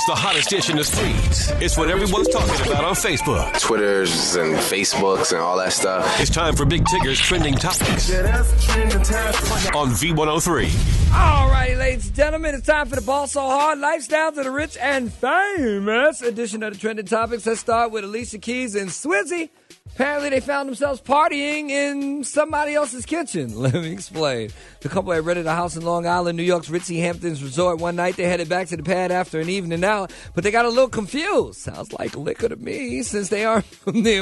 It's the hottest dish in the streets. It's what everyone's talking about on Facebook. Twitters and Facebooks and all that stuff. It's time for Big Tigger's Trending Topics on V103. All righty, ladies and gentlemen, it's time for the Ball So Hard Lifestyles of the Rich and Famous edition of the Trending Topics. Let's start with Alicia Keys and Swizzy. Apparently, they found themselves partying in somebody else's kitchen. Let me explain. The couple had rented a house in Long Island, New York's Ritzy Hamptons Resort. One night, they headed back to the pad after an evening out, but they got a little confused. Sounds like liquor to me, since they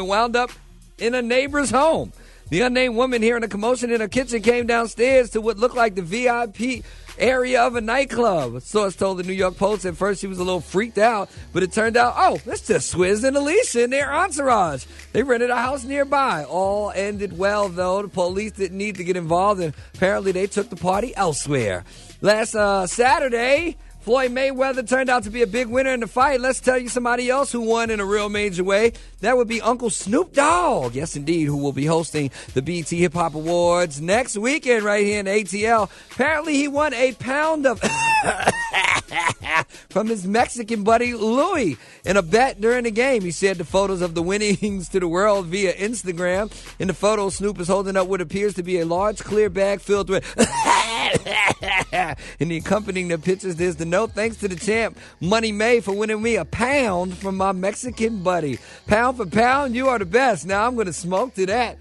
wound up in a neighbor's home. The unnamed woman hearing a commotion in her kitchen came downstairs to what looked like the VIP area of a nightclub. A source told the New York Post at first she was a little freaked out, but it turned out, it's just Swizz and Alicia and their entourage. They rented a house nearby. All ended well, though. The police didn't need to get involved, and apparently they took the party elsewhere. Last Saturday, Floyd Mayweather turned out to be a big winner in the fight. Let's tell you somebody else who won in a real major way. That would be Uncle Snoop Dogg. Yes, indeed, who will be hosting the BET Hip Hop Awards next weekend right here in ATL. Apparently, he won a pound of from his Mexican buddy Louis in a bet during the game. He shared the photos of the winnings to the world via Instagram. In the photo, Snoop is holding up what appears to be a large clear bag filled with in the accompanying the pictures, there's the note: thanks to the champ, Money May, for winning me a pound from my Mexican buddy. Pound for pound, you are the best. Now I'm going to smoke to that.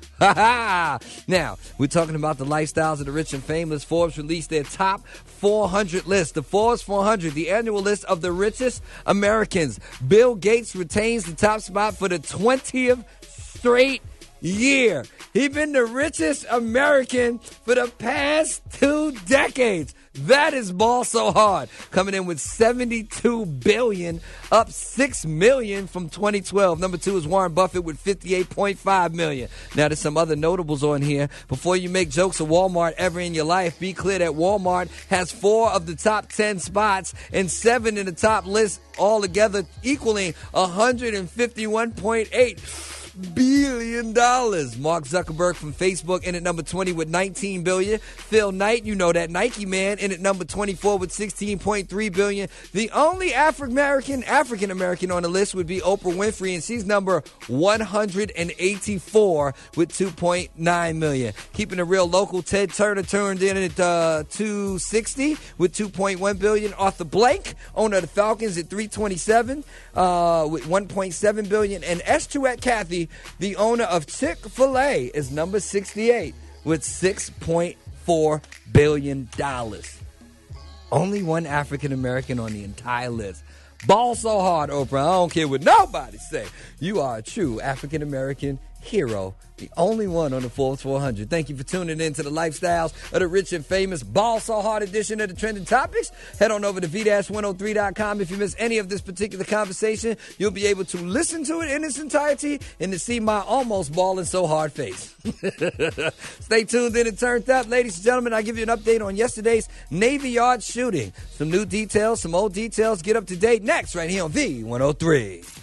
Now, we're talking about the lifestyles of the rich and famous. Forbes released their top 400 list. The Forbes 400, the annual list of the richest Americans. Bill Gates retains the top spot for the 20th straight year. He's been the richest American for the past 2 decades. That is Ball So Hard. Coming in with $72 billion, up $6 million from 2012. Number 2 is Warren Buffett with $58.5 million. Now, there's some other notables on here. Before you make jokes of Walmart ever in your life, be clear that Walmart has 4 of the top 10 spots and 7 in the top list, altogether equaling $151.8 billion. Mark Zuckerberg from Facebook in at number 20 with $19 billion. Phil Knight, you know that Nike man, in at number 24 with $16.3 billion. The only African American on the list would be Oprah Winfrey, and she's number 184 with $2.9 million. Keeping it real local, Ted Turner turned in at 260 with $2.1 billion. Arthur Blank, owner of the Falcons, at 327 with $1.7 billion. And Estuette Cathy, the owner of Chick-fil-A, is number 68 with $6.4 billion. Only one African American on the entire list. Ball so hard, Oprah. I don't care what nobody say. You are a true African American hero, the only one on the Forbes 400. Thank you for tuning in to the Lifestyles of the Rich and Famous Ball So Hard edition of the Trending Topics. Head on over to V-103.com. If you miss any of this particular conversation, you'll be able to listen to it in its entirety and to see my almost balling so hard face. Stay tuned in and turned up. Ladies and gentlemen, I'll give you an update on yesterday's Navy Yard shooting. Some new details, some old details. Get up to date next right here on V103.